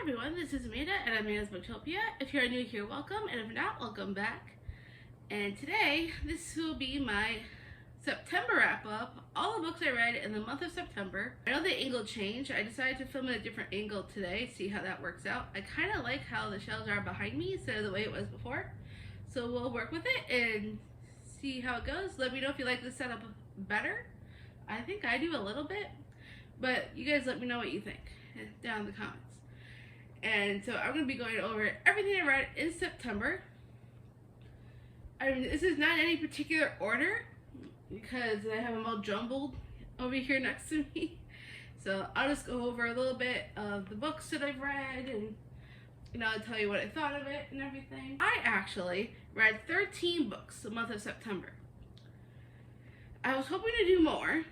everyone, this is Amanda at Amanda's Booktopia. If you're new here, welcome, and if not, welcome back. And today, this will be my September wrap-up, all the books I read in the month of September. I know the angle changed. I decided to film at a different angle today, see how that works out. I kind of like how the shelves are behind me instead of the way it was before. So we'll work with it and see how it goes. Let me know if you like this setup better. I think I do a little bit, but you guys let me know what you think down in the comments. And so I'm going to be going over everything I read in September. I mean, this is not in any particular order because I have them all jumbled over here next to me. So I'll just go over a little bit of the books that I've read and I'll tell you what I thought of it and everything. I actually read 13 books the month of September. I was hoping to do more.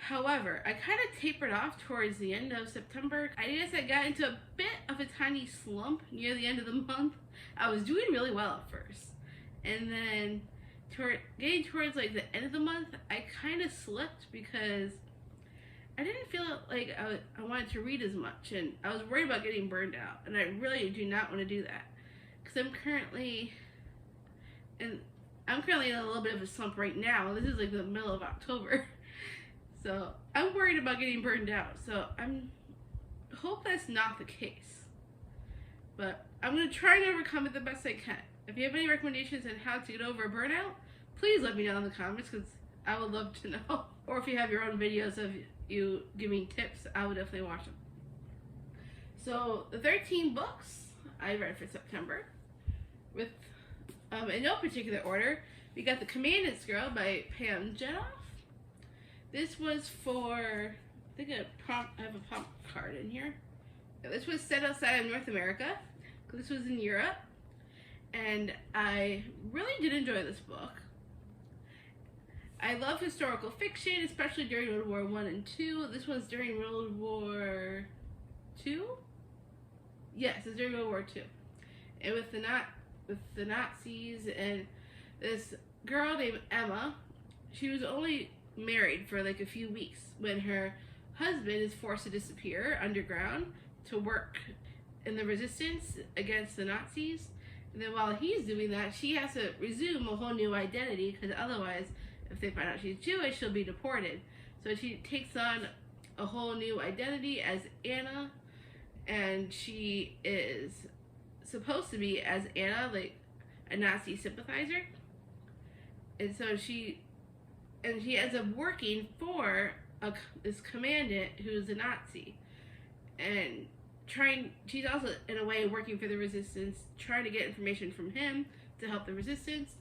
However, I kind of tapered off towards the end of September. I guess I got into a bit of a tiny slump near the end of the month. I was doing really well at first. And then getting towards like the end of the month, I kind of slipped because I didn't feel like I wanted to read as much. And I was worried about getting burned out. And I really do not want to do that. Because I'm currently in a little bit of a slump right now. This is like the middle of October. So I'm worried about getting burned out. So hope that's not the case. But I'm going to try and overcome it the best I can. If you have any recommendations on how to get over a burnout, please let me know in the comments because I would love to know. Or if you have your own videos of you giving tips, I would definitely watch them. So the 13 books I read for September, with in no particular order, we got The Commandant's Girl by Pam Jenoff. This was for, I think I have a prompt card in here. This was set outside of North America. This was in Europe. And I really did enjoy this book. I love historical fiction, especially during World War I and II. This was during World War II? Yes, it's during World War II. And with the Nazis and this girl named Emma, she was only married for like a few weeks when her husband is forced to disappear underground to work in the resistance against the Nazis. And then while he's doing that, she has to resume a whole new identity because otherwise, if they find out she's Jewish, she'll be deported. So she takes on a whole new identity as Anna, and she is supposed to be as Anna, like a Nazi sympathizer. And so she ends up working for this commandant who's a Nazi, and she's also in a way working for the resistance, trying to get information from him to help the resistance.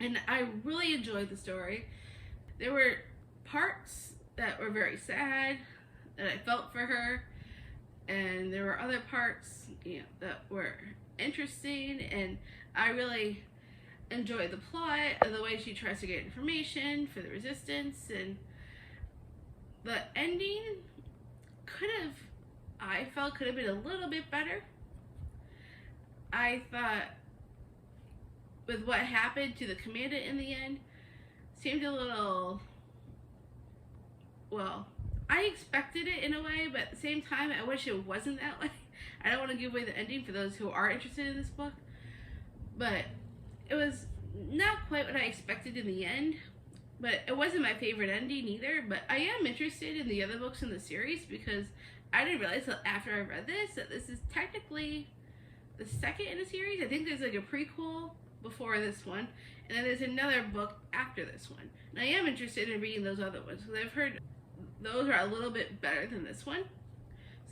And I really enjoyed the story. There were parts that were very sad that I felt for her, and there were other parts that were interesting, and I really enjoyed the plot and the way she tries to get information for the resistance. And the ending I felt could have been a little bit better. I thought with what happened to the commandant in the end seemed a little, well, I expected it in a way, but at the same time I wish it wasn't that way. I don't want to give away the ending for those who are interested in this book, but it was not quite what I expected in the end. But it wasn't my favorite ending either. But I am interested in the other books in the series because I didn't realize until after I read this that this is technically the second in the series. I think there's like a prequel before this one, and then there's another book after this one. And I am interested in reading those other ones because I've heard those are a little bit better than this one.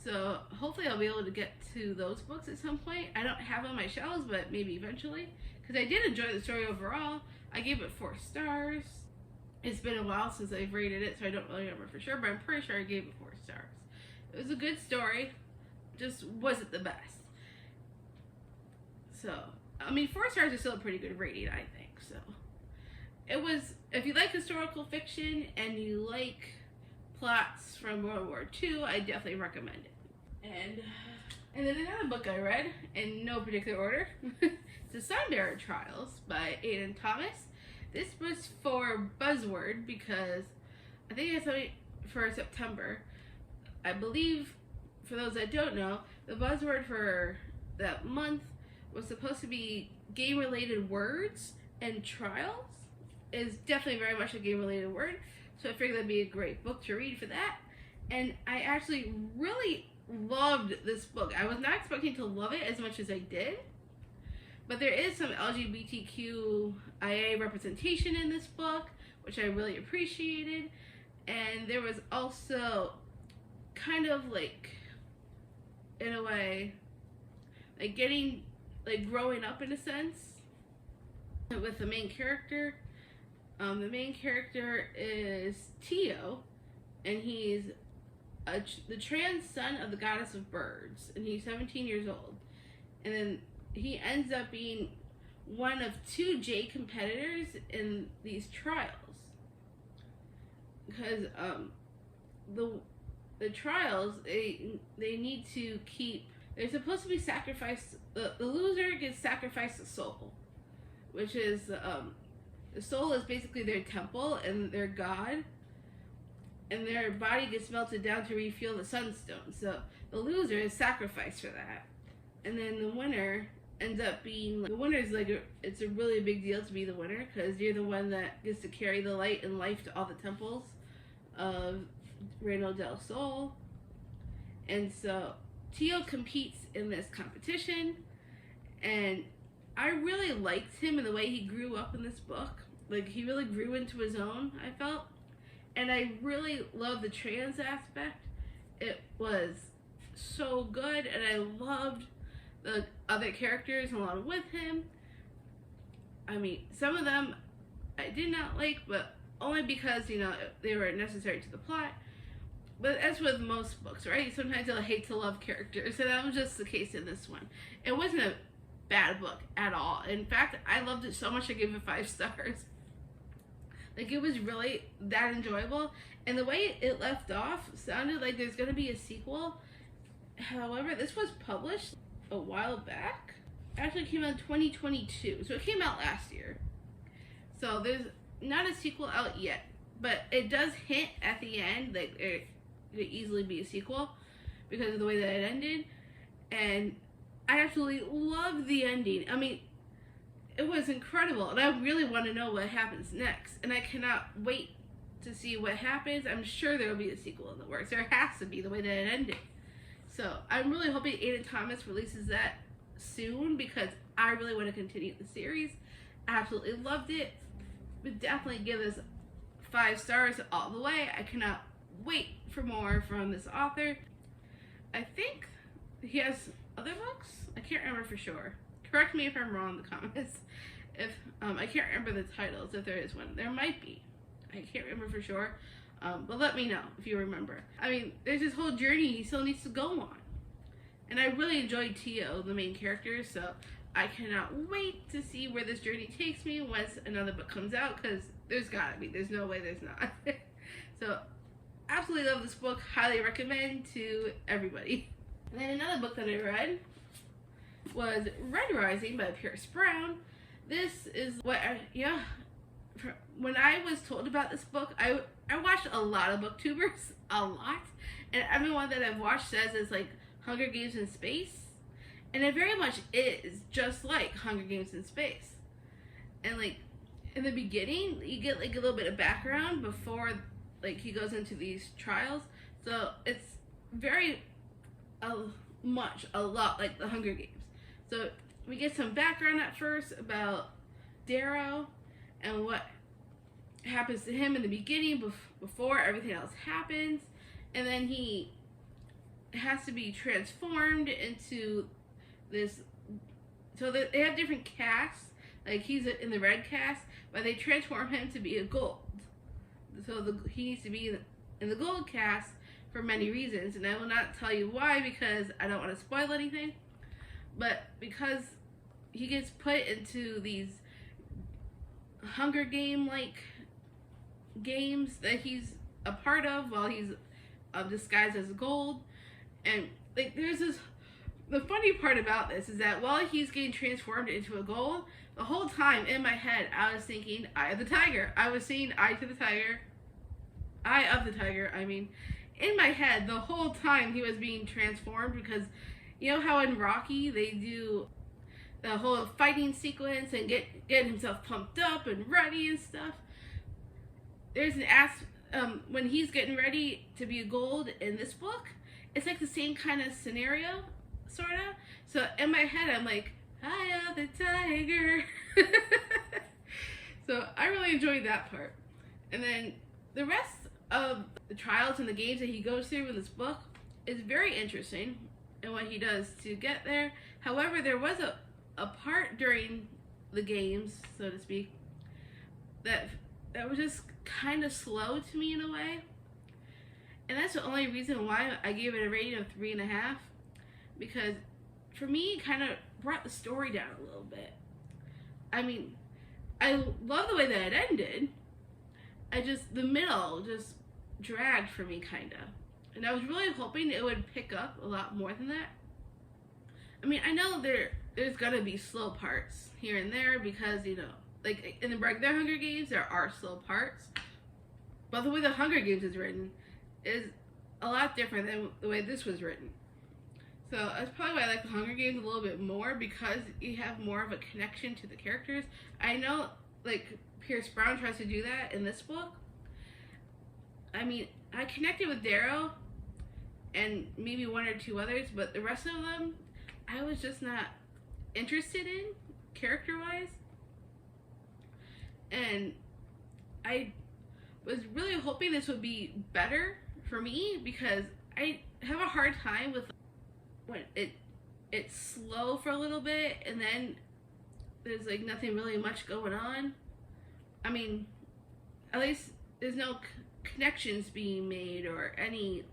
So hopefully I'll be able to get to those books at some point. I don't have them on my shelves, but maybe eventually. Because I did enjoy the story overall. I gave it 4 stars. It's been a while since I've rated it, so I don't really remember for sure, but I'm pretty sure I gave it 4 stars. It was a good story, just wasn't the best. So, I mean, 4 stars is still a pretty good rating, I think. So, it was, if you like historical fiction and you like plots from World War II, I definitely recommend it. And then another book I read, in no particular order, it's The Sunbearer Trials by Aidan Thomas. This was for Buzzword because I think it's something for September. I believe, for those that don't know, the buzzword for that month was supposed to be game-related words, and trials is definitely very much a game-related word. So I figured that'd be a great book to read for that. And I actually really loved this book. I was not expecting to love it as much as I did. But there is some LGBTQIA representation in this book, which I really appreciated. And there was also kind of like, in a way, like getting, like growing up in a sense with the main character. The main character is Tio, and he's the trans son of the goddess of birds, and he's 17 years old. And then he ends up being one of 2 J competitors in these trials. Because the trials, they need to keep, they're supposed to be sacrificed, the loser gets sacrificed a soul, which is, the soul is basically their temple and their god, and their body gets melted down to refuel the sunstone. So the loser is sacrificed for that. And then the winner ends up being, the winner is like, it's a really big deal to be the winner, because you're the one that gets to carry the light and life to all the temples of Reino del Sol. And so Tio competes in this competition, and I really liked him and the way he grew up in this book. Like, he really grew into his own, I felt. And I really loved the trans aspect. It was so good, and I loved the other characters along with him. I mean, some of them I did not like, but only because, you know, they were necessary to the plot. But as with most books, right? Sometimes you'll hate to love characters, and that was just the case in this one. It wasn't a bad book at all. In fact, I loved it so much I gave it 5 stars. Like, it was really that enjoyable. And the way it left off sounded like there's going to be a sequel. However, this was published a while back. Actually, it came out in 2022. So it came out last year. So there's not a sequel out yet. But it does hint at the end, like, it could easily be a sequel because of the way that it ended. And I absolutely loved the ending. I mean, it was incredible, and I really want to know what happens next, and I cannot wait to see what happens. I'm sure there will be a sequel in the works. There has to be, the way that it ended. So I'm really hoping Ada Thomas releases that soon, because I really want to continue the series. Absolutely loved it. Would definitely give this 5 stars all the way. I cannot wait for more from this author. I think he has other books. I can't remember for sure. Correct me if I'm wrong in the comments. If I can't remember the titles, if there is one. There might be. I can't remember for sure. But let me know if you remember. I mean, there's this whole journey he still needs to go on. And I really enjoyed Tio, the main character, so I cannot wait to see where this journey takes me once another book comes out, because there's gotta be. There's no way there's not. So, absolutely love this book. Highly recommend to everybody. And then another book that I read was Red Rising by Pierce Brown. This is what when I was told about this book, I watched a lot of booktubers, a lot, and everyone that I've watched says it's like Hunger Games in space, and it very much is just like Hunger Games in space. And like in the beginning, you get like a little bit of background before like he goes into these trials, so it's very a lot like the Hunger Games. So we get some background at first about Darrow and what happens to him in the beginning before everything else happens, and then he has to be transformed into this. So they have different casts. Like, he's in the red cast, but they transform him to be a gold. So he needs to be in the gold cast for many reasons, and I will not tell you why, because I don't want to spoil anything. But because he gets put into these Hunger Game-like games that he's a part of while he's disguised as gold. And like, there's this, the funny part about this is that while he's getting transformed into a gold, the whole time in my head I was thinking Eye of the Tiger. I was seeing Eye of the Tiger, I mean, in my head the whole time he was being transformed, because You know how in Rocky they do the whole fighting sequence and getting himself pumped up and ready and stuff? There's when he's getting ready to be gold in this book, it's like the same kind of scenario, sorta. So in my head, I'm like, "Eye of the tiger." So I really enjoyed that part. And then the rest of the trials and the games that he goes through in this book is very interesting in what he does to get there. However, there was a part during the games, so to speak, that was just kind of slow to me in a way. And that's the only reason why I gave it a rating of 3.5, because for me, it kind of brought the story down a little bit. I mean, I love the way that it ended. The middle just dragged for me, kind of. And I was really hoping it would pick up a lot more than that. I mean, I know there's gonna be slow parts here and there because, you know, like in the regular Hunger Games, there are slow parts. But the way the Hunger Games is written is a lot different than the way this was written. So that's probably why I like the Hunger Games a little bit more, because you have more of a connection to the characters. I know, like, Pierce Brown tries to do that in this book. I mean, I connected with Darrow and maybe one or two others, but the rest of them, I was just not interested in, character-wise. And I was really hoping this would be better for me, because I have a hard time with when it's slow for a little bit and then there's like nothing really much going on. I mean, at least there's no connections being made or anything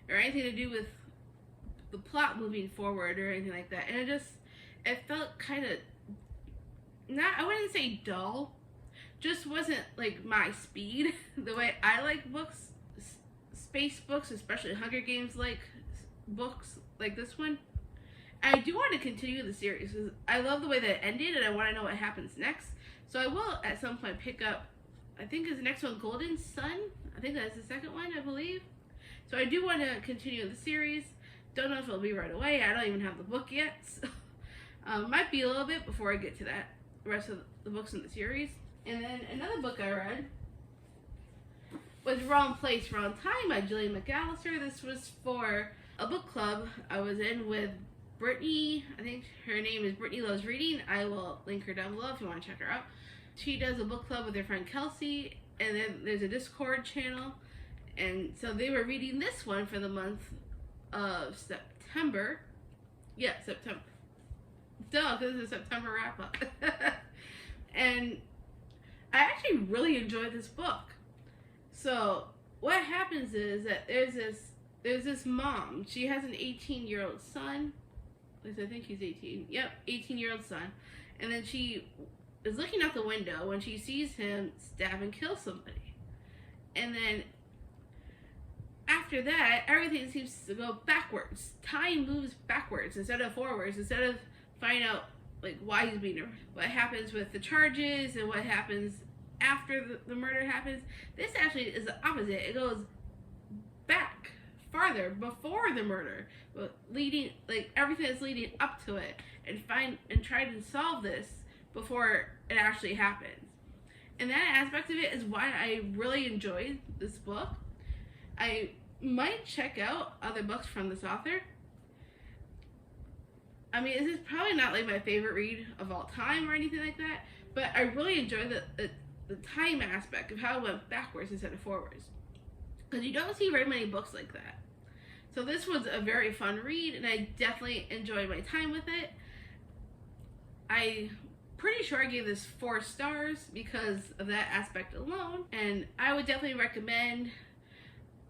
to do with the plot moving forward or anything like that. And it felt kind of I wouldn't say dull, just wasn't like my speed. The way I like books, space books, especially Hunger Games like books like this one. I do want to continue the series because I love the way that it ended and I want to know what happens next. So I will at some point pick up, I think is the next one Golden Sun. I think that's the second one, I believe. So I do want to continue the series. Don't know if it'll be right away. I don't even have the book yet. So, might be a little bit before I get to that, the rest of the books in the series. And then another book I read was Wrong Place, Wrong Time by Jillian McAllister. This was for a book club I was in with Brittany. I think her name is Brittany Loves Reading. I will link her down below if you want to check her out. She does a book club with her friend Kelsey, and then there's a Discord channel. And so they were reading this one for the month of September. Yeah, September. Duh, because it's a September wrap-up. And I actually really enjoyed this book. So what happens is that there's this mom. She has an 18-year-old son. At least I think he's 18. Yep, 18-year-old son. And then she is looking out the window when she sees him stab and kill somebody. And then after that, everything seems to go backwards. Time moves backwards instead of forwards. Instead of finding out like why he's being, what happens with the charges and what happens after the murder happens. This actually is the opposite. It goes back farther before the murder, but leading, like everything that's leading up to it, and try to solve this before it actually happens. And that aspect of it is why I really enjoyed this book. I might check out other books from this author. I mean, this is probably not like my favorite read of all time or anything like that, but I really enjoy the time aspect of how it went backwards instead of forwards. Because you don't see very many books like that. So this was a very fun read, and I definitely enjoyed my time with it. I'm pretty sure I gave this 4 stars because of that aspect alone, and I would definitely recommend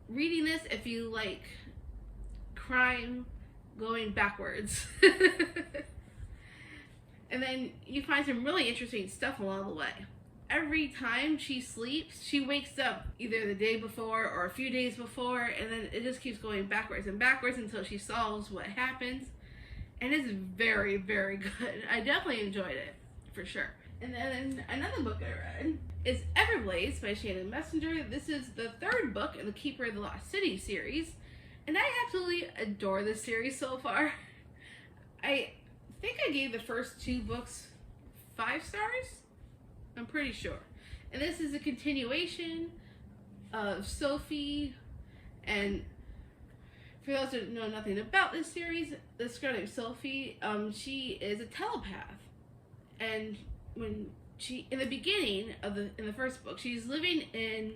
reading this if you like crime going backwards. And then you find some really interesting stuff along the way. Every time she sleeps, she wakes up either the day before or a few days before, and then it just keeps going backwards and backwards until she solves what happens. And it's very, very good. I definitely enjoyed it, for sure. And then another book I read is Everblaze by Shannon Messenger. This is the 3rd book in the Keeper of the Lost City series. And I absolutely adore this series so far. I think I gave the first 2 books 5 stars. I'm pretty sure. And this is a continuation of Sophie. And for those who know nothing about this series, this girl named Sophie, she is a telepath. And when she, in the beginning of in the first book, she's living in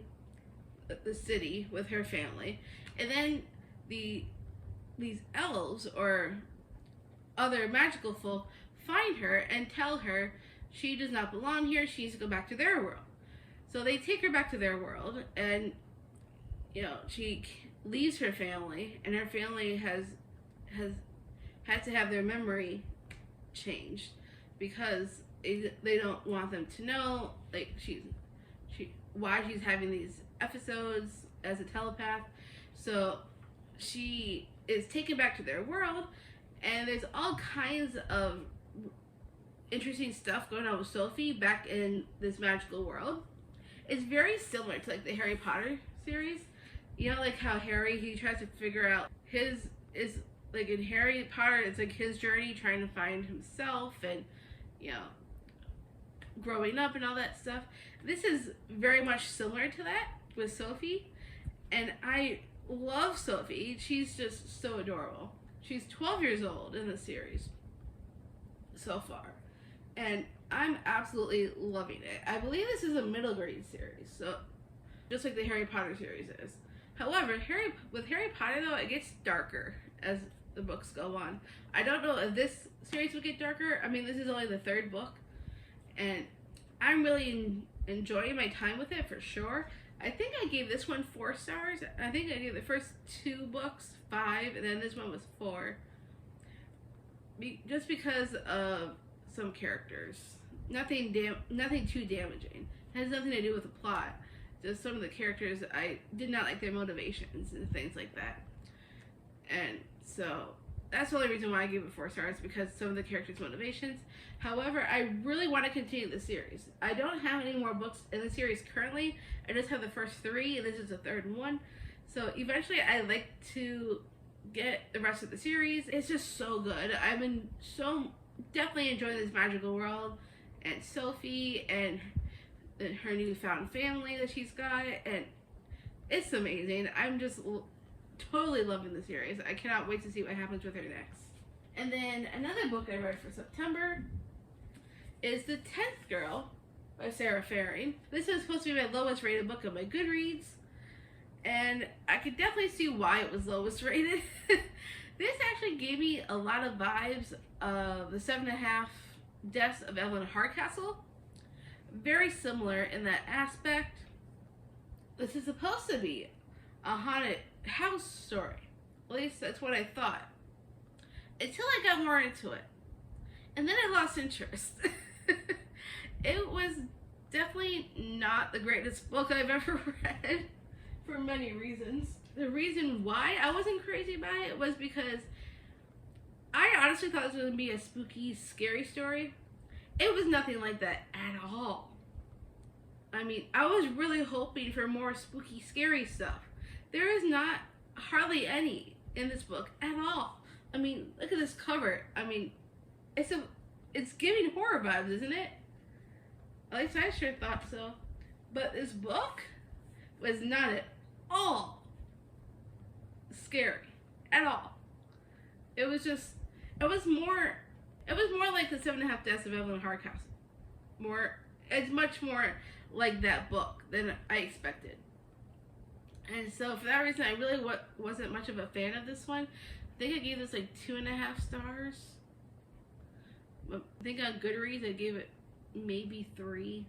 the city with her family, and then these elves or other magical folk find her and tell her she does not belong here. She needs to go back to their world. So they take her back to their world, and she leaves her family, and her family has had to have their memory changed because they don't want them to know why she's having these episodes as a telepath. So she is taken back to their world, and there's all kinds of interesting stuff going on with Sophie back in this magical world. It's very similar to the Harry Potter series. Like how Harry, he tries to figure out his, is like in Harry Potter, it's like his journey trying to find himself and growing up and all that stuff. This is very much similar to that with Sophie, and I love Sophie. She's just so adorable. She's 12 years old in the series so far, and I'm absolutely loving it. I believe this is a middle grade series, so just like the Harry Potter series is. However, with Harry Potter though, it gets darker as the books go on. I don't know if this series will get darker. I mean, this is only the 3rd book, and I'm really enjoying my time with it for sure. I think I gave this one 4 stars. I think I gave the first 2 books 5, and then this one was 4. Just because of some characters. Nothing too damaging. It has nothing to do with the plot. Just some of the characters, I did not like their motivations and things like that. And so that's the only reason why I gave it 4 stars, because some of the characters' motivations. However, I really want to continue the series. I don't have any more books in the series currently. I just have the first 3, and this is the 3rd one. So eventually I'd like to get the rest of the series. It's just so good. I've been definitely enjoying this magical world, and Sophie, and her newfound family that she's got, and it's amazing. I'm just totally loving the series. I cannot wait to see what happens with her next. And then another book I read for September is The 10th Girl by Sarah Faring. This is supposed to be my lowest rated book on my Goodreads, and I could definitely see why it was lowest rated. This actually gave me a lot of vibes of the 7.5 Deaths of Evelyn Hardcastle. Very similar in that aspect. This is supposed to be a haunted house story. At least that's what I thought. Until I got more into it. And then I lost interest. It was definitely not the greatest book I've ever read for many reasons. The reason why I wasn't crazy about it was because I honestly thought it was going to be a spooky, scary story. It was nothing like that at all. I mean, I was really hoping for more spooky, scary stuff. There is not hardly any in this book at all. I mean, look at this cover. I mean, it's giving horror vibes, isn't it? At least I sure thought so. But this book was not at all scary at all. It was more like the 7.5 Deaths of Evelyn Hardcastle. It's much more like that book than I expected. And so for that reason, I really wasn't much of a fan of this one. I think I gave this 2.5 stars. I think on Goodreads I gave it maybe 3,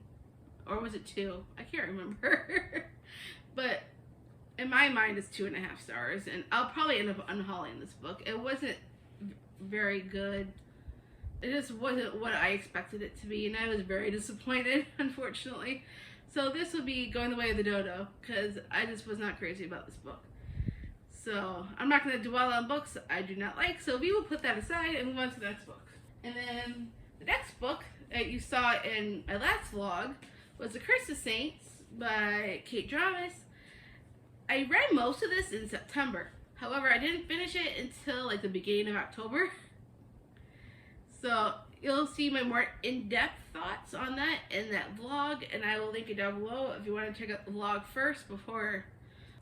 or was it 2? I can't remember. But in my mind, it's 2.5 stars, and I'll probably end up unhauling this book. It wasn't very good. It just wasn't what I expected it to be, and I was very disappointed, unfortunately. So this will be going the way of the dodo, because I just was not crazy about this book. So I'm not going to dwell on books I do not like, so we will put that aside and move on to the next book. And then the next book that you saw in my last vlog was The Curse of Saints by Kate Dramas. I read most of this in September. However, I didn't finish it until like the beginning of October. So you'll see my more in-depth thoughts on that in that vlog, and I will link it down below if you want to check out the vlog first before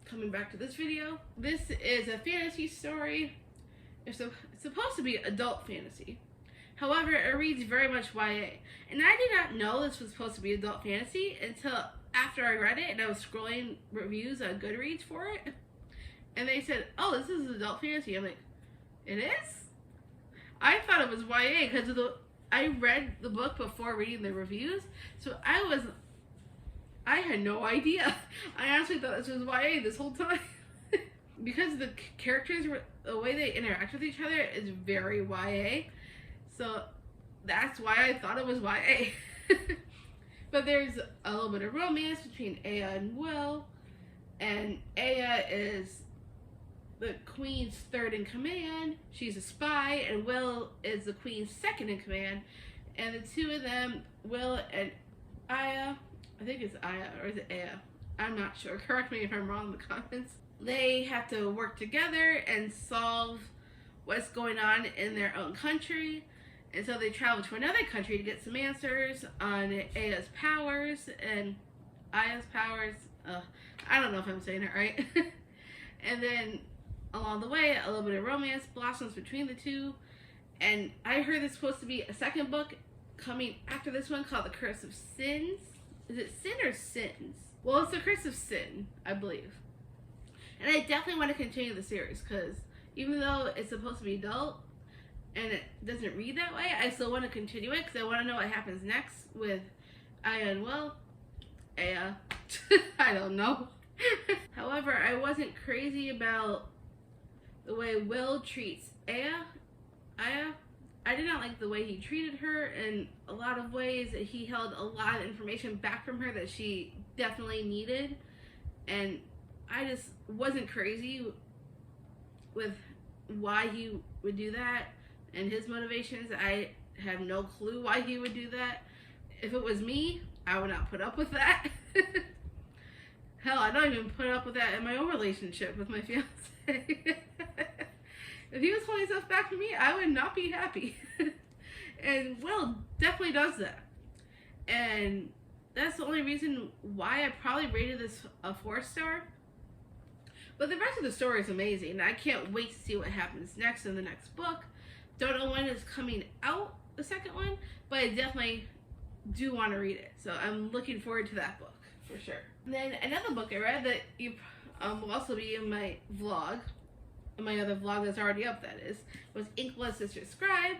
coming back to this video. This is a fantasy story. It's supposed to be adult fantasy. However, it reads very much YA. And I did not know this was supposed to be adult fantasy until after I read it and I was scrolling reviews on Goodreads for it. And they said, oh, this is adult fantasy. I'm like, it is? I thought it was YA because I read the book before reading the reviews. So I had no idea. I honestly thought this was YA this whole time. Because the characters, the way they interact with each other is very YA. So that's why I thought it was YA. But there's a little bit of romance between Aya and Will. And Aya is the queen's third in command. She's a spy, and Will is the queen's second in command. And the two of them, Will and Aya, I think it's Aya, or is it Aya? I'm not sure. Correct me if I'm wrong in the comments. They have to work together and solve what's going on in their own country. And so they travel to another country to get some answers on Aya's powers and Aya's powers. I don't know if I'm saying it right. And then along the way, a little bit of romance blossoms between the two. And I heard there's supposed to be a second book coming after this one called The Curse of Sins. Is it Sin or Sins? Well, it's The Curse of Sin, I believe. And I definitely want to continue the series because even though it's supposed to be adult and it doesn't read that way, I still want to continue it because I want to know what happens next with Aya and Will. Aya. I don't know. However, I wasn't crazy about the way Will treats Aya. I did not like the way he treated her in a lot of ways. He held a lot of information back from her that she definitely needed. And I just wasn't crazy with why he would do that and his motivations. I have no clue why he would do that. If it was me, I would not put up with that. Hell, I don't even put up with that in my own relationship with my fiance. If he was holding stuff back from me, I would not be happy. And Will definitely does that. And that's the only reason why I probably rated this a 4-star. But the rest of the story is amazing. I can't wait to see what happens next in the next book. Don't know when it's coming out, the second one, but I definitely do want to read it. So I'm looking forward to that book for sure. And then another book I read that you will also be in my vlog, in my other vlog that's already up, that is, was Blood Sister Scribe.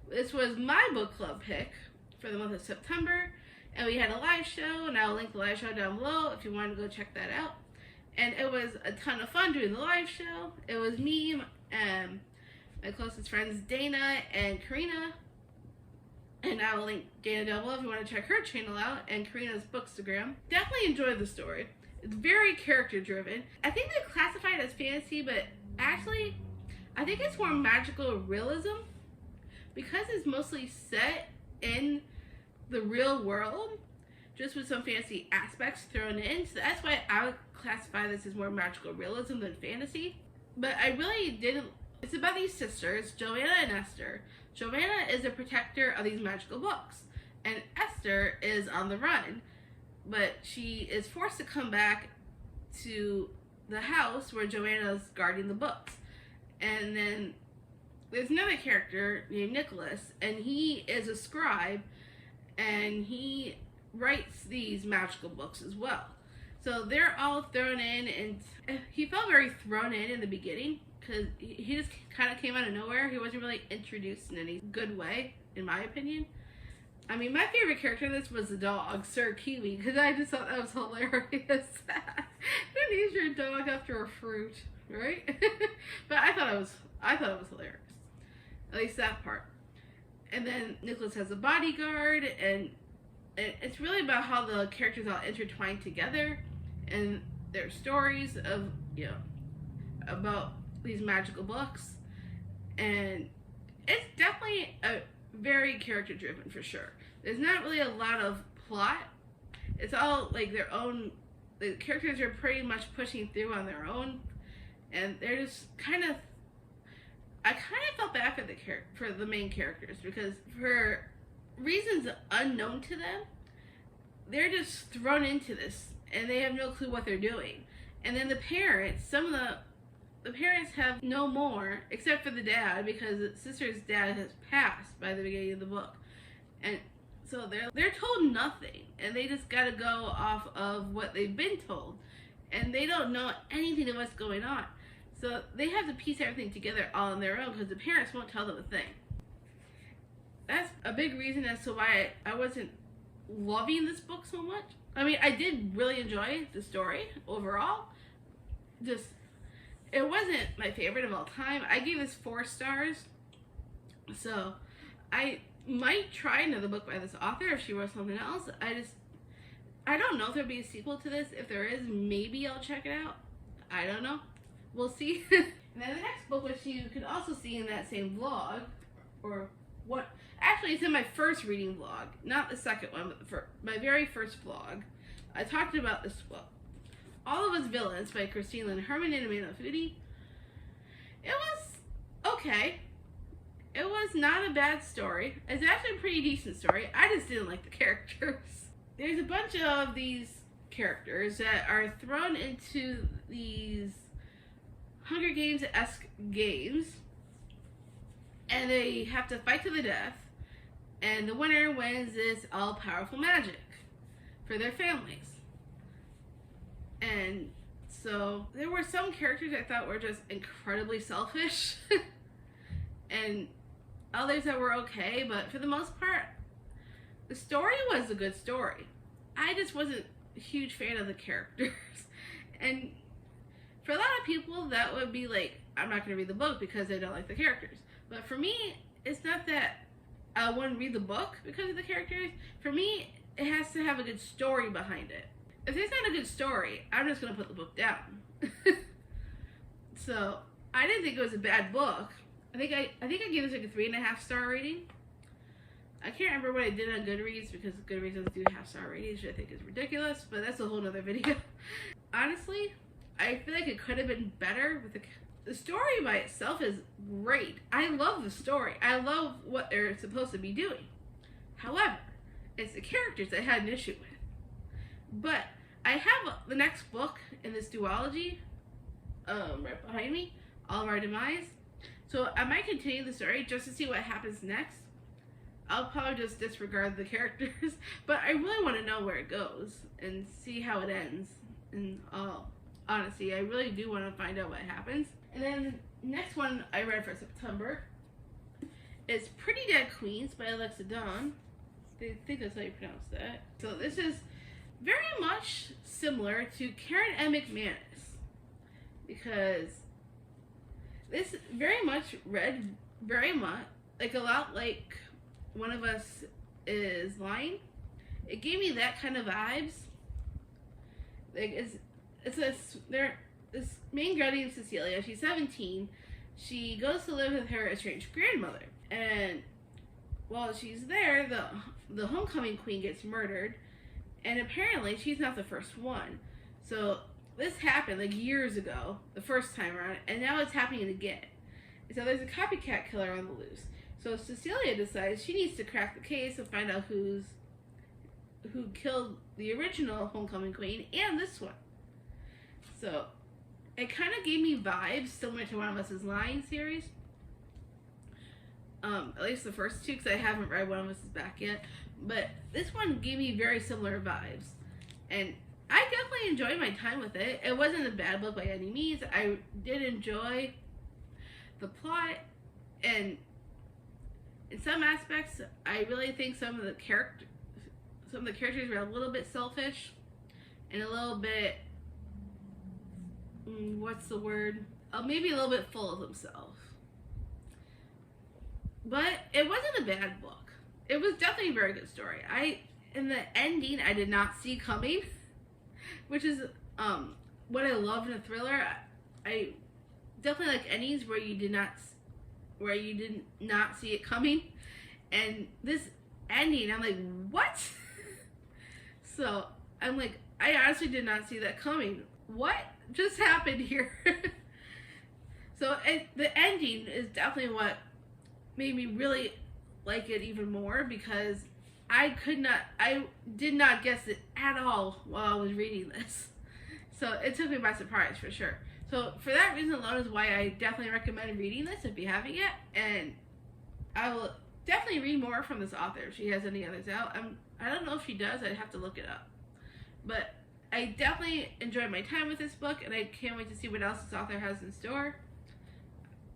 This was my book club pick for the month of September. And we had a live show, and I'll link the live show down below if you want to go check that out. And it was a ton of fun doing the live show. It was me and my closest friends, Dana and Karina. And I will link Dana down below if you want to check her channel out and Karina's Bookstagram. Definitely enjoyed the story. It's very character driven. I think they classify it as fantasy, but actually, I think it's more magical realism because it's mostly set in the real world, just with some fantasy aspects thrown in. So that's why I would classify this as more magical realism than fantasy. But I really didn't. It's about these sisters, Joanna and Esther. Joanna is a protector of these magical books, and Esther is on the run. But she is forced to come back to the house where Joanna's guarding the books. And then there's another character named Nicholas, and he is a scribe, and he writes these magical books as well. So they're all thrown in, and he felt very thrown in the beginning because he just kind of came out of nowhere. He wasn't really introduced in any good way, in my opinion. I mean, my favorite character in this was the dog, Sir Kiwi, because I just thought that was hilarious. Who names your dog after a fruit, right? But I thought it was hilarious. At least that part. And then Nicholas has a bodyguard, and it's really about how the characters all intertwine together and their stories of, you know, about these magical books. And it's definitely a very character driven for sure. There's not really a lot of plot. It's all like their own, the characters are pretty much pushing through on their own, and they're just I kind of felt bad for the main characters, because for reasons unknown to them, they're just thrown into this and they have no clue what they're doing. And then the parents, some of the parents have no more, except for the dad, because the sister's dad has passed by the beginning of the book, and so they're told nothing, and they just got to go off of what they've been told, and they don't know anything of what's going on. So they have to piece everything together all on their own, because the parents won't tell them a thing. That's a big reason as to why I wasn't loving this book so much. I mean, I did really enjoy the story overall. Just, it wasn't my favorite of all time. I gave this 4 stars. So I might try another book by this author if she wrote something else. I don't know if there'll be a sequel to this. If there is, maybe I'll check it out. I don't know. We'll see. And then the next book, which you could also see in that same vlog, or what? Actually, it's in my first reading vlog, not the second one, but my very first vlog. I talked about this book, All of Us Villains by Christine Lynn Herman and Amanda Foody. It was okay. It was not a bad story. It's actually a pretty decent story. I just didn't like the characters. There's a bunch of these characters that are thrown into these Hunger Games-esque games, and they have to fight to the death, and the winner wins this all-powerful magic for their families. And so there were some characters I thought were just incredibly selfish, and others that were okay, but for the most part, the story was a good story. I just wasn't a huge fan of the characters. And for a lot of people, that would be like, I'm not going to read the book because I don't like the characters. But for me, it's not that I wouldn't read the book because of the characters. For me, it has to have a good story behind it. If there's not a good story, I'm just going to put the book down. So, I didn't think it was a bad book. I think I gave this like a 3.5 star rating. I can't remember what I did on Goodreads, because Goodreads doesn't do half-star ratings, which I think is ridiculous, but that's a whole nother video. Honestly, I feel like it could have been better. With the story by itself is great. I love the story. I love what they're supposed to be doing. However, it's the characters I had an issue with. But I have the next book in this duology right behind me, All of Our Demise. So I might continue the story just to see what happens next. I'll probably just disregard the characters, but I really want to know where it goes and see how it ends. And honestly, I really do want to find out what happens. And then the next one I read for September is Pretty Dead Queens by Alexa Dawn. I think that's how you pronounce that. So this is very much similar to Karen M. McManus, because this very much read very much like a lot like One of Us Is Lying. It gave me that kind of vibes. Like this main girl named Cecilia. She's 17. She goes to live with her estranged grandmother, and while she's there, the homecoming queen gets murdered, and apparently she's not the first one. So this happened like years ago, the first time around, and now it's happening again. So there's a copycat killer on the loose. So Cecilia decides she needs to crack the case and find out who killed the original homecoming queen and this one. So it kind of gave me vibes similar to One of Us Is Lying series. At least the first two, because I haven't read One of Us Is Back yet. But this one gave me very similar vibes. And I definitely enjoyed my time with it. It wasn't a bad book by any means. I did enjoy the plot, and in some aspects, I really think some of the characters were a little bit selfish and a little bit, what's the word? Maybe a little bit full of themselves. But it wasn't a bad book. It was definitely a very good story. In the ending, I did not see coming, which is what I love in a thriller. I definitely like endings where you did not see it coming. And this ending, I'm like, what? So I'm like, I honestly did not see that coming. What just happened here? So the ending is definitely what made me really like it even more, because I did not guess it at all while I was reading this. So it took me by surprise for sure. So for that reason alone is why I definitely recommend reading this if you haven't yet. And I will definitely read more from this author if she has any others out. I don't know if she does. I'd have to look it up. But I definitely enjoyed my time with this book, and I can't wait to see what else this author has in store.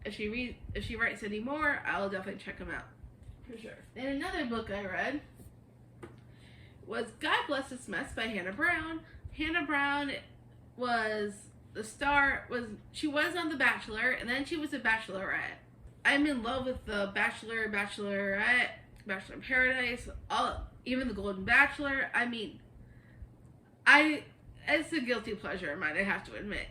If she writes any more, I'll definitely check them out for sure. And another book I read was God Bless This Mess by Hannah Brown. Hannah Brown was she was on The Bachelor, and then she was a Bachelorette. I'm in love with the Bachelor, Bachelorette, Bachelor in Paradise, even the Golden Bachelor. I mean, it's a guilty pleasure of mine, I have to admit.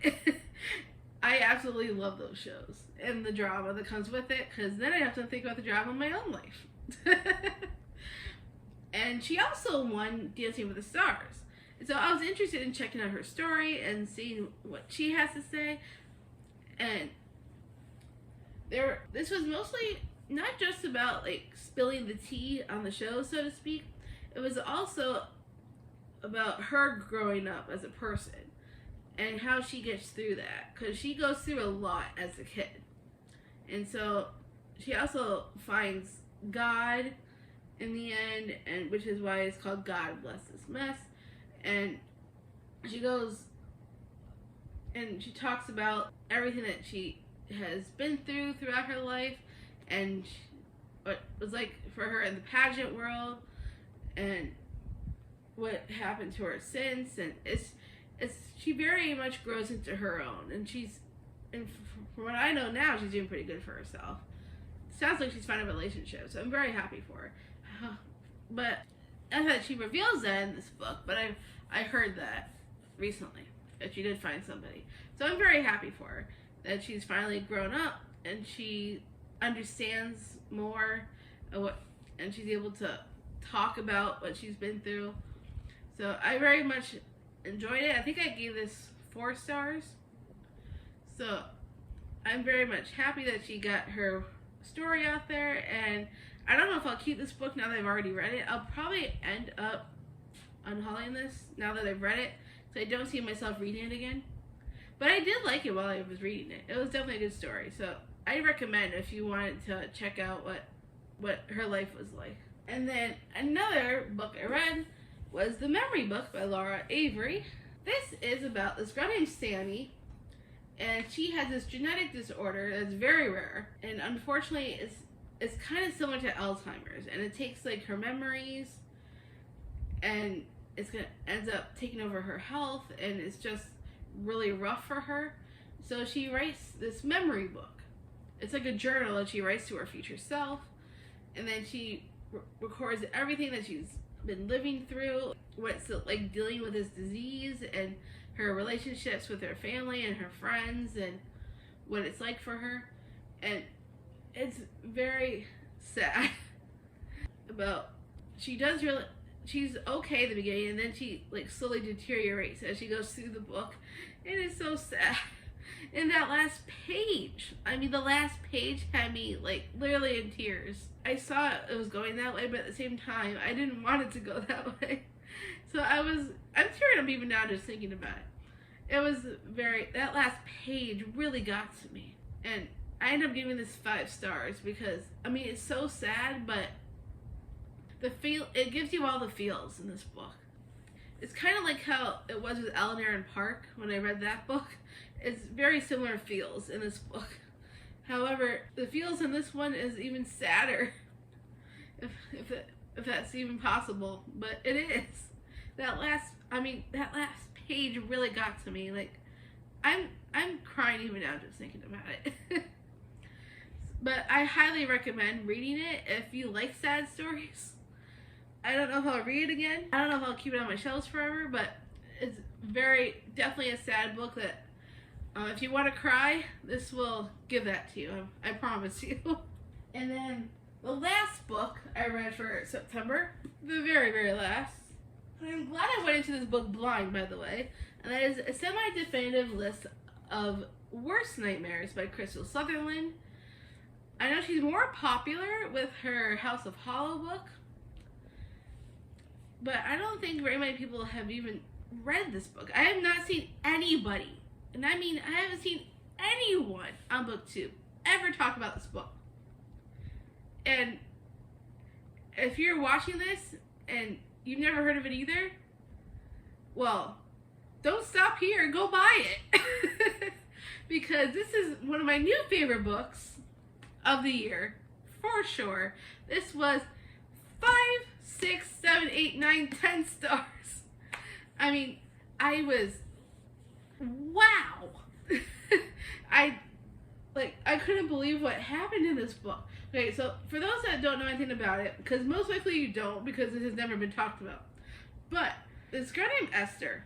I absolutely love those shows and the drama that comes with it, because then I have to think about the drama in my own life. And she also won Dancing with the Stars. So I was interested in checking out her story and seeing what she has to say. And this was mostly not just about like spilling the tea on the show, so to speak. It was also about her growing up as a person and how she gets through that, because she goes through a lot as a kid. And so she also finds God in the end, and which is why it's called God Bless This Mess. And she goes and she talks about everything that she has been throughout her life, and what it was like for her in the pageant world, and what happened to her since. And she very much grows into her own, and from what I know now, she's doing pretty good for herself. Sounds like she's found a relationship, so I'm very happy for her. But I thought she reveals that in this book, but I heard that recently, that she did find somebody. So I'm very happy for her, that she's finally grown up and she understands more and she's able to talk about what she's been through. So I very much enjoyed it. I think I gave this 4 stars. So I'm very much happy that she got her story out there, and I don't know if I'll keep this book now that I've already read it. I'll probably end up unhauling this now that I've read it, so I don't see myself reading it again. But I did like it while I was reading it. It was definitely a good story, so I recommend if you wanted to check out what her life was like. And then another book I read was The Memory Book by Laura Avery. This is about this girl named Sammy, and she has this genetic disorder that's very rare, and unfortunately it's kind of similar to Alzheimer's, and it takes like her memories, and ends up taking over her health, and it's just really rough for her. So she writes this memory book. It's like a journal that she writes to her future self, and then she records everything that she's been living through, what's like dealing with this disease, and her relationships with her family and her friends, and what it's like for her. And it's very sad about she's okay at the beginning, and then she like slowly deteriorates as she goes through the book. It is so sad. And that last page, the last page had me like literally in tears. I saw it was going that way, but at the same time I didn't want it to go that way. So I'm tearing up even now just thinking about it. It was that last page really got to me, and I ended up giving this 5 stars because it's so sad, but it gives you all the feels in this book. It's kind of like how it was with Eleanor and Park when I read that book. It's very similar feels in this book. However, the feels in this one is even sadder, if that's even possible. But it is. That last page really got to me. Like, I'm crying even now just thinking about it. But I highly recommend reading it if you like sad stories. I don't know if I'll read it again. I don't know if I'll keep it on my shelves forever, but it's definitely a sad book that if you want to cry, this will give that to you. I promise you. And then the last book I read for September, the very, very last. I'm glad I went into this book blind, by the way. And that is a semi-definitive list of Worst Nightmares by Crystal Sutherland. I know she's more popular with her House of Hollow book, but I don't think very many people have even read this book. I have not seen anybody, and I mean I haven't seen anyone on BookTube ever talk about this book. And if you're watching this and you've never heard of it either, well, don't stop here and go buy it. Because this is one of my new favorite books of the year, for sure. This was 5, 6, 7, 8, 9, 10 stars. I mean, I was, wow. I couldn't believe what happened in this book. Okay, so for those that don't know anything about it, because most likely you don't, because it has never been talked about, but this girl named Esther,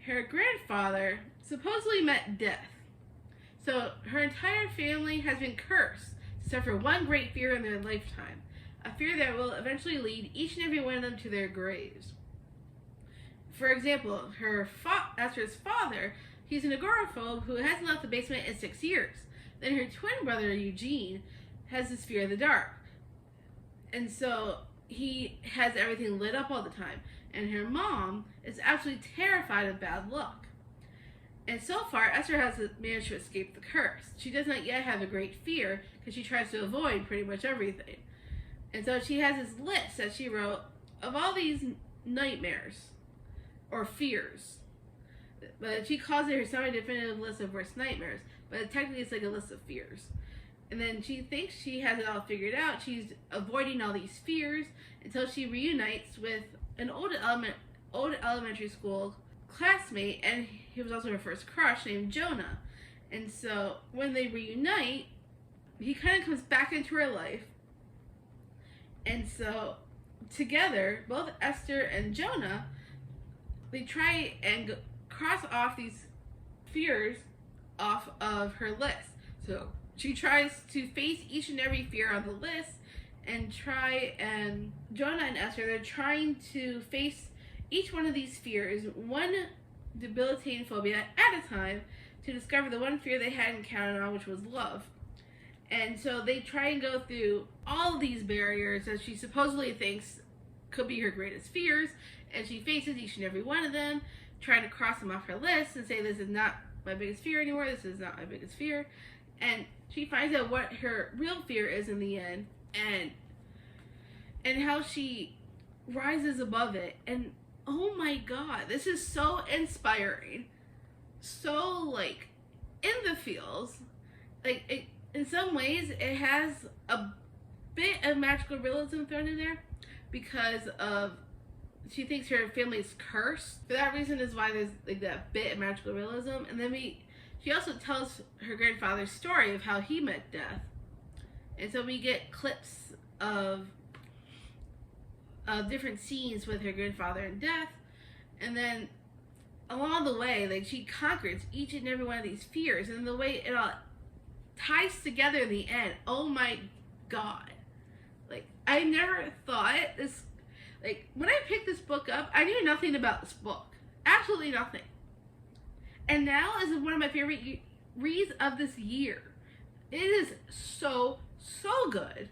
her grandfather supposedly met death. So her entire family has been cursed to suffer one great fear in their lifetime, a fear that will eventually lead each and every one of them to their graves. For example, Esther's father, he's an agoraphobe who hasn't left the basement in 6 years. Then her twin brother, Eugene, has this fear of the dark. And so he has everything lit up all the time. And her mom is absolutely terrified of bad luck. And so far, Esther has managed to escape the curse. She does not yet have a great fear because she tries to avoid pretty much everything. And so she has this list that she wrote of all these nightmares or fears. But she calls it her semi-definitive list of worst nightmares. But technically it's like a list of fears. And then she thinks she has it all figured out. She's avoiding all these fears until she reunites with an old elementary school classmate, and he was also her first crush, named Jonah. And so when they reunite, he kind of comes back into her life. And so together, both Esther and Jonah, they try and cross off these fears off of her list. So she tries to face each and every fear on the list and Jonah and Esther, they're trying to face each one of these fears, one debilitating phobia at a time, to discover the one fear they hadn't counted on, which was love. And so they try and go through all these barriers that she supposedly thinks could be her greatest fears, and she faces each and every one of them, trying to cross them off her list and say, this is not my biggest fear anymore, this is not my biggest fear. And she finds out what her real fear is in the end, and how she rises above it. And oh my god, this is so inspiring, so like in the feels. Like it, in some ways it has a bit of magical realism thrown in there because of she thinks her family is cursed. For that reason is why there's like that bit of magical realism. And then she also tells her grandfather's story of how he met death. And so we get clips of different scenes with her grandfather and death. And then along the way, like, she conquers each and every one of these fears. And the way it all ties together in the end, oh my god. Like, I never thought this, like, when I picked this book up, I knew nothing about this book. Absolutely nothing. And now is one of my favorite reads of this year. It is so, so good.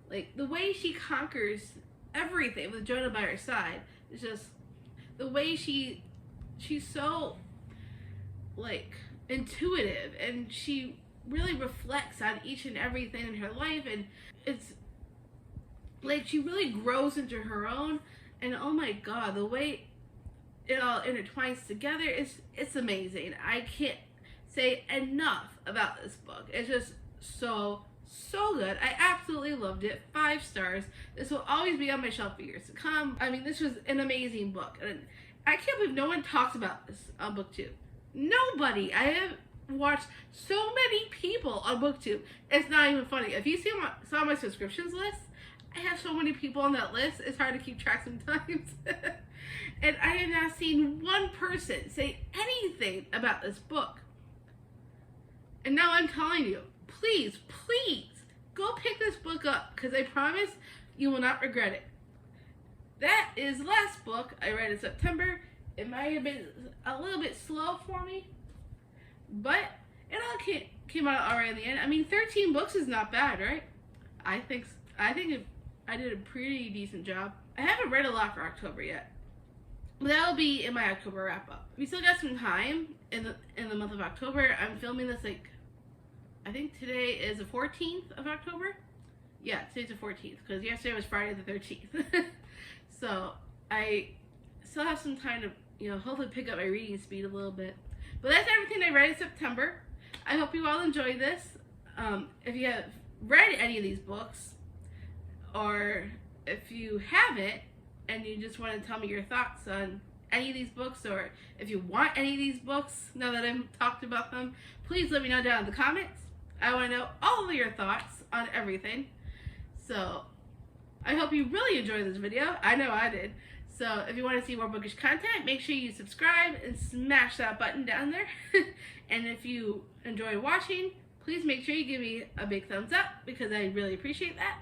Like, the way she conquers everything with Jonah by her side is just, the way she's so, like, intuitive, and she really reflects on each and everything in her life, and it's like she really grows into her own. And oh my god, the way it all intertwines together it's amazing. I can't say enough about this book. It's just so good. I absolutely loved it. 5 stars. This will always be on my shelf for years to come. I mean, this was an amazing book, and I can't believe no one talks about this on BookTube. Nobody. I have watched so many people on BookTube. It's not even funny. If you saw my subscriptions list, I have so many people on that list, it's hard to keep track sometimes. And I have not seen one person say anything about this book. And now I'm telling you, please, please, go pick this book up, because I promise you will not regret it. That is the last book I read in September. It might have been a little bit slow for me, but it all came out alright in the end. I mean, 13 books is not bad, right? I think I did a pretty decent job. I haven't read a lot for October yet, but that'll be in my October wrap up. We still got some time in the month of October. I'm filming this I think today is the 14th of October. Yeah, today's the 14th because yesterday was Friday the 13th. So I still have some time to hopefully pick up my reading speed a little bit. But that's everything I read in September. I hope you all enjoyed this. If you have read any of these books, or if you haven't and you just want to tell me your thoughts on any of these books, or if you want any of these books now that I've talked about them, please let me know down in the comments. I want to know all of your thoughts on everything. So I hope you really enjoyed this video. I know I did. So if you want to see more bookish content, make sure you subscribe and smash that button down there. And if you enjoy watching, please make sure you give me a big thumbs up because I really appreciate that.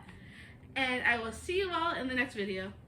And I will see you all in the next video.